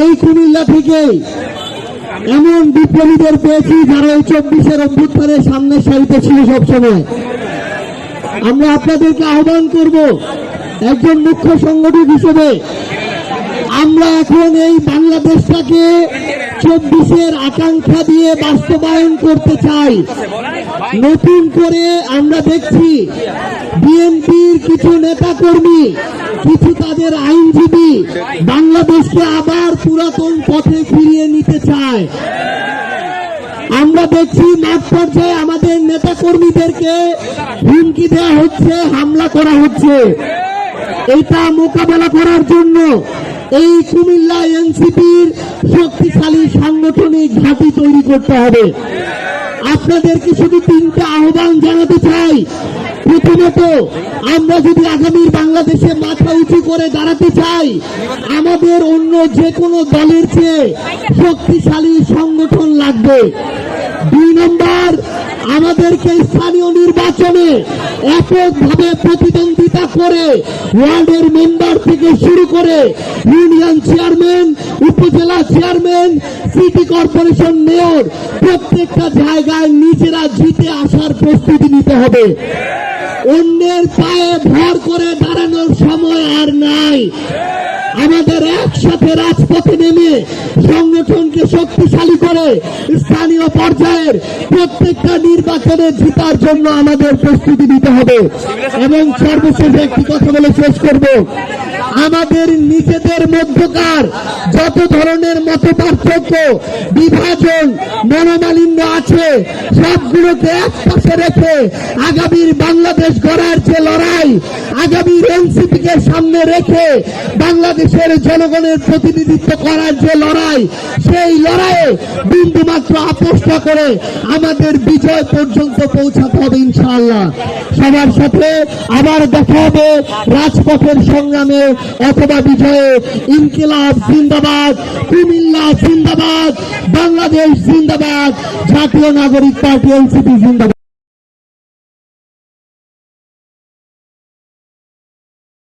এই কুমিল্লা থেকেই এমন বিপ্লবীদের পেয়েছি যারা এই 24-এর অভ্যুত্থানের সামনের সারিতে ছিল সবসময়। আমরা আপনাদেরকে আহ্বান করব একজন মুখ্য সংগঠক হিসেবে, আমরা এখন এই বাংলাদেশটাকে 24-এর আকাঙ্ক্ষা দিয়ে বাস্তবায়ন করতে চাই। নতুন করে আমরা দেখছি বিএনপির কিছু নেতাকর্মী, কিছু তাদের আইনজীবী বাংলাদেশকে আবার পুরাতন পথে ফিরিয়ে নিতে চায়। আমরা দেখছি মাঠ পর্যায়ে আমাদের নেতাকর্মীদেরকে হুমকি দেওয়া হচ্ছে, হামলা করা হচ্ছে। এটা মোকাবেলা করার জন্য এই কুমিল্লা এনসিপির শক্তিশালী সাংগঠনিক ঘাঁটি তৈরি করতে হবে। আপনাদেরকে শুধু 3টা আহ্বান জানাতে চাই। প্রথমত, আমরা যদি আগামীর বাংলাদেশে মাথা উঁচু করে দাঁড়াতে চাই, আমাদের অন্য যে কোনো দলের চেয়ে শক্তিশালী সংগঠন লাগবে। 2 নম্বর, আমাদেরকে স্থানীয় নির্বাচনে এককভাবে প্রতিদ্বন্দ্বিতা করে ওয়ার্ডের মেম্বার থেকে শুরু করে ইউনিয়ন চেয়ারম্যান, উপজেলা চেয়ারম্যান, সিটি কর্পোরেশন মেয়র প্রত্যেকটা জায়গায় নিজেরা জিতে আসার প্রস্তুতি নিতে হবে। অন্যের পায়ে ভর করে দাঁড়ানোর সময় আর নাই। আমাদের একসাথে রাজপথে নেমে সংগঠনকে শক্তিশালী করে স্থানীয় পর্যায়ের প্রত্যেকটা নির্বাচনে জিতার জন্য আমাদের প্রস্তুতি নিতে হবে। এবং সর্বশেষ একটি কথা বলে শেষ করব, আমাদের নিজেদের মধ্যকার যত ধরনের মতপার্থক্য, বিভাজন, মনোমালিন্য আছে সবগুলোকে একপাশে রেখে আগামীর বাংলাদেশ গড়ার যে লড়াই, আগামীর এনসিপিকে সামনে রেখে বাংলাদেশের জনগণের প্রতিনিধিত্ব করার যে লড়াই, সেই লড়াইয়ে বিন্দুমাত্র আপোষ না করে আমাদের বিজয় পর্যন্ত পৌঁছাতে হবে ইনশাআল্লাহ। সবার সাথে আবার দেখা হবে রাজপথের সংগ্রামে অথবা বিজয়ে। ইনকিলাব জিন্দাবাদ, কুমিল্লা জিন্দাবাদ, বাংলাদেশ জিন্দাবাদ, জাতীয় নাগরিক পার্টি এনসিপি জিন্দাবাদ।